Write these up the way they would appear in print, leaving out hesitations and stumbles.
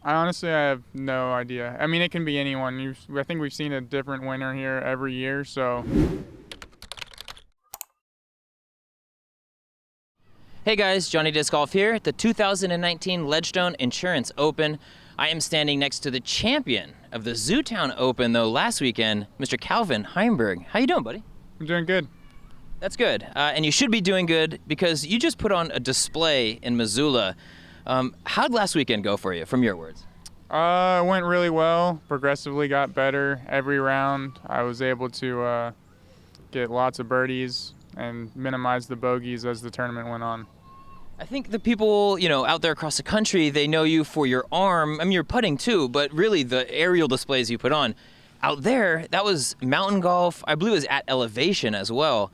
I have no idea. I mean, it can be anyone. I think we've seen a different winner here every year, so. Hey guys, Johnny Disc Golf here at the 2019 Ledgestone Insurance Open. I am standing next to the champion of the Zootown Open, though, last weekend, Mr. Calvin Heimburg. How you doing, buddy? I'm doing good. That's good. And you should be doing good because you just put on a display in Missoula. How'd last weekend go for you, from your words? It went really well. Progressively got better every round. I was able to get lots of birdies and minimize the bogeys as the tournament went on. I think the people, out there across the country, they know you for your arm. I mean, you're putting too, but really the aerial displays you put on. Out there, that was mountain golf. I believe it was at elevation as well.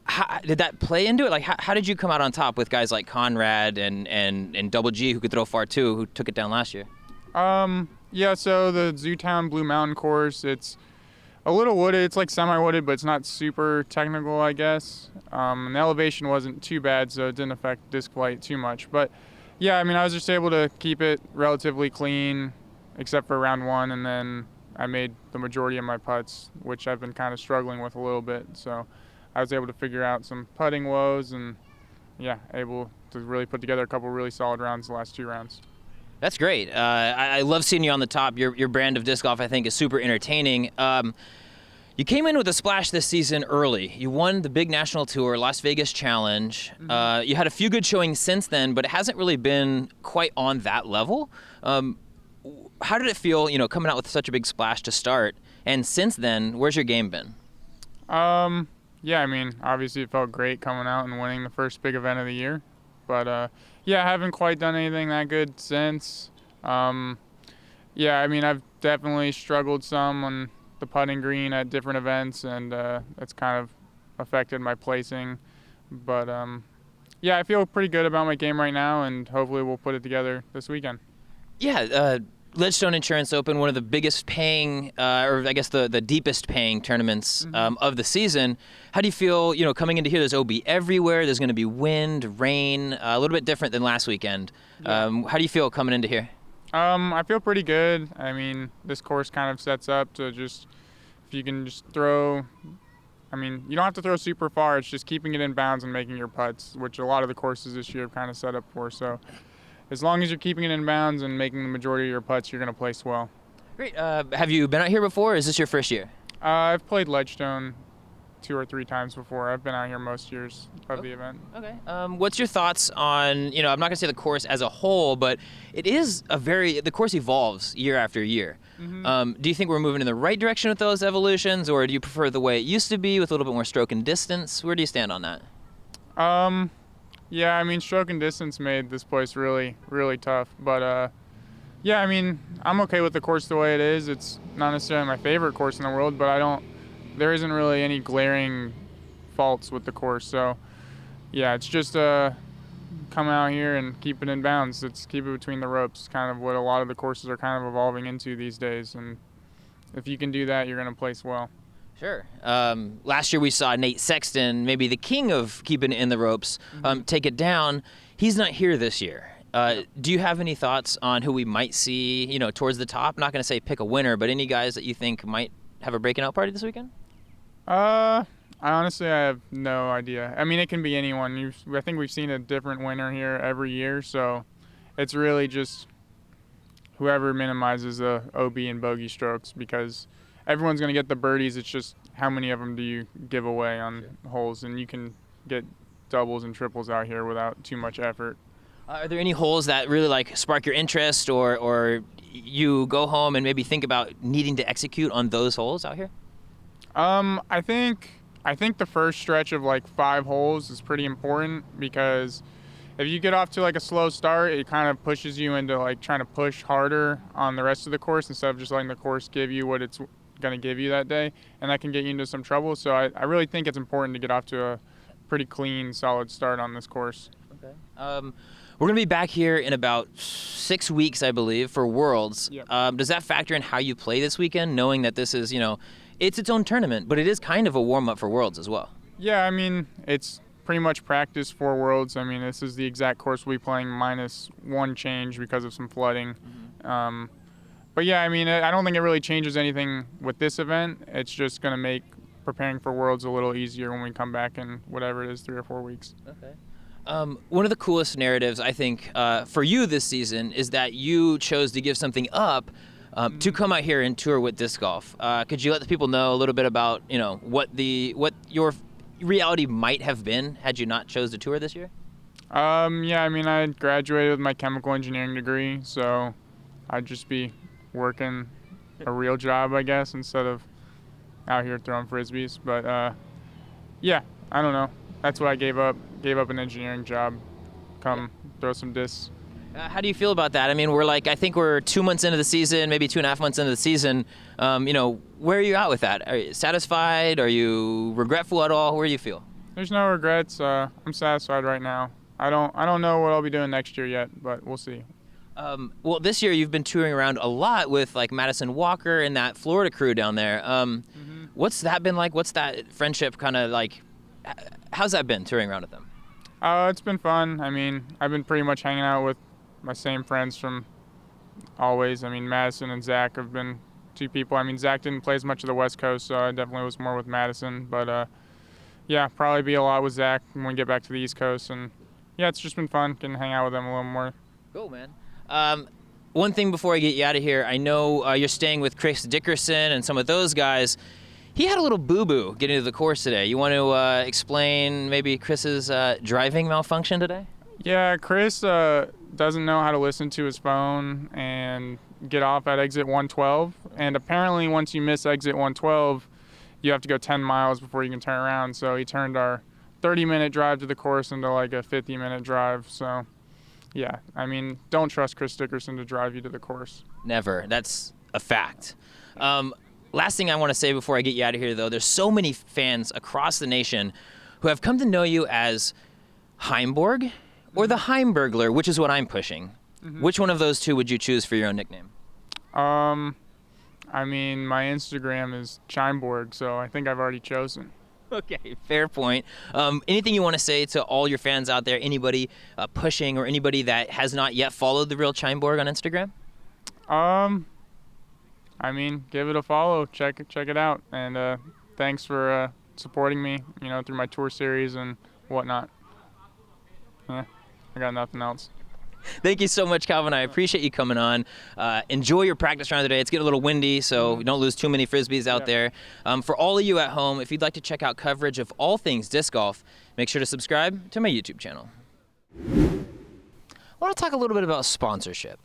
How, did that play into it? Like, how did you come out on top with guys like Conrad and Double G, who could throw far too, who took it down last year? Yeah, so the Zootown Blue Mountain course, it's a little wooded. It's like semi-wooded, but it's not super technical, I guess. And the elevation wasn't too bad, so it didn't affect disc flight too much. But yeah, I mean, I was just able to keep it relatively clean, except for round one, and then I made the majority of my putts, which I've been kind of struggling with a little bit. So I was able to figure out some putting woes, and yeah, able to really put together a couple really solid rounds the last two rounds. That's great. I love seeing you on the top. Your brand of disc golf, I think, is super entertaining. You came in with a splash this season early. You won the big national tour, Las Vegas Challenge. Mm-hmm. You had a few good showings since then, but it hasn't really been quite on that level. How did it feel, coming out with such a big splash to start? And since then, where's your game been? Yeah, I mean, obviously it felt great coming out and winning the first big event of the year. But, yeah, I haven't quite done anything that good since. Yeah, I mean, I've definitely struggled some on the putting green at different events, and it's kind of affected my placing. But, yeah, I feel pretty good about my game right now, and hopefully we'll put it together this weekend. Yeah, Ledgestone Insurance Open, one of the biggest paying, or I guess the deepest paying tournaments of the season. How do you feel, coming into here? There's OB everywhere. There's going to be wind, rain, a little bit different than last weekend. Yeah. How do you feel coming into here? I feel pretty good. I mean, this course kind of sets up to just, if you can just throw, I mean, you don't have to throw super far. It's just keeping it in bounds and making your putts, which a lot of the courses this year have kind of set up for. So as long as you're keeping it in bounds and making the majority of your putts, you're going to place well. Great. Have you been out here before, or is this your first year? I've played Ledgestone 2 or 3 times before. I've been out here most years of the event. Okay. What's your thoughts on, I'm not going to say the course as a whole, but it is the course evolves year after year. Mm-hmm. Do you think we're moving in the right direction with those evolutions, or do you prefer the way it used to be with a little bit more stroke and distance? Where do you stand on that? Yeah, I mean, stroke and distance made this place really, really tough. But, yeah, I mean, I'm okay with the course the way it is. It's not necessarily my favorite course in the world, but there isn't really any glaring faults with the course. So, yeah, it's just come out here and keep it in bounds. It's keep it between the ropes, kind of what a lot of the courses are kind of evolving into these days. And if you can do that, you're going to place well. Sure. Last year we saw Nate Sexton, maybe the king of keeping it in the ropes, take it down. He's not here this year. Do you have any thoughts on who we might see, towards the top? I'm not going to say pick a winner, but any guys that you think might have a breaking out party this weekend? I have no idea. I mean, it can be anyone. I think we've seen a different winner here every year, so it's really just whoever minimizes the OB and bogey strokes, because everyone's going to get the birdies. It's just how many of them do you give away on holes, and you can get doubles and triples out here without too much effort. Are there any holes that really spark your interest, or you go home and maybe think about needing to execute on those holes out here? I think the first stretch of 5 holes is pretty important, because if you get off to a slow start, it kind of pushes you into trying to push harder on the rest of the course instead of just letting the course give you what it's going to give you that day, and that can get you into some trouble. So I really think it's important to get off to a pretty clean, solid start on this course. Okay. We're going to be back here in about 6 weeks, I believe, for Worlds. Yep. Does that factor in how you play this weekend, knowing that this is, it's its own tournament, but it is kind of a warm-up for Worlds as well? Yeah, I mean, it's pretty much practice for Worlds. I mean, this is the exact course we'll be playing minus one change because of some flooding. But yeah, I mean, I don't think it really changes anything with this event. It's just going to make preparing for Worlds a little easier when we come back in whatever it is, 3 or 4 weeks. Okay. One of the coolest narratives, I think, for you this season is that you chose to give something up to come out here and tour with disc golf. Could you let the people know a little bit about, what your reality might have been had you not chose to tour this year? Yeah, I mean, I graduated with my chemical engineering degree, so I'd just be working a real job, I guess, instead of out here throwing frisbees. But yeah, I don't know. That's what I gave up. Gave up an engineering job. Come throw some discs. How do you feel about that? I mean, I think we're 2 months into the season, maybe 2.5 months into the season. Where are you at with that? Are you satisfied? Are you regretful at all? Where do you feel? There's no regrets. I'm satisfied right now. I don't know what I'll be doing next year yet, but we'll see. Well, this year you've been touring around a lot with like Madison Walker and that Florida crew down there. What's that been like? What's that friendship kind of like? How's that been touring around with them? It's been fun. I mean, I've been pretty much hanging out with my same friends from always. I mean, Madison and Zach have been 2 people. I mean, Zach didn't play as much of the West Coast, so I definitely was more with Madison. But yeah, probably be a lot with Zach when we get back to the East Coast. And yeah, it's just been fun. Can hang out with them a little more. Cool, man. One thing before I get you out of here, I know you're staying with Chris Dickerson and some of those guys. He had a little boo-boo getting to the course today. You want to explain maybe Chris's driving malfunction today? Yeah, Chris doesn't know how to listen to his phone and get off at exit 112. And apparently once you miss exit 112, you have to go 10 miles before you can turn around. So he turned our 30-minute drive to the course into like a 50-minute drive. So yeah, I mean, don't trust Chris Dickerson to drive you to the course. Never. That's a fact. Last thing I want to say before I get you out of here, though, there's so many fans across the nation who have come to know you as Heimburg or the Heimburglar, which is what I'm pushing. Which one of those two would you choose for your own nickname? I mean, my Instagram is Heimburg, so I think I've already chosen. Okay, fair point. Anything you want to say to all your fans out there, anybody pushing or anybody that has not yet followed the real Heimburg on Instagram? I mean, give it a follow, check it out, and thanks for supporting me, through my tour series and whatnot. Yeah, I got nothing else. Thank you so much, Calvin. I appreciate you coming on. Enjoy your practice round today. It's getting a little windy, so don't lose too many frisbees out there. For all of you at home, if you'd like to check out coverage of all things disc golf, make sure to subscribe to my YouTube channel. I want to talk a little bit about sponsorship.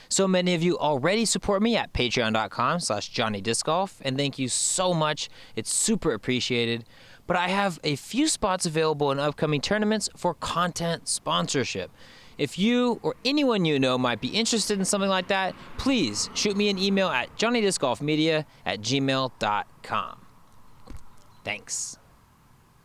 So many of you already support me at patreon.com/johnnydiscgolf, and thank you so much. It's super appreciated. But I have a few spots available in upcoming tournaments for content sponsorship. If you or anyone you know might be interested in something like that, please shoot me an email at johnnydiscgolfmedia@gmail.com. Thanks.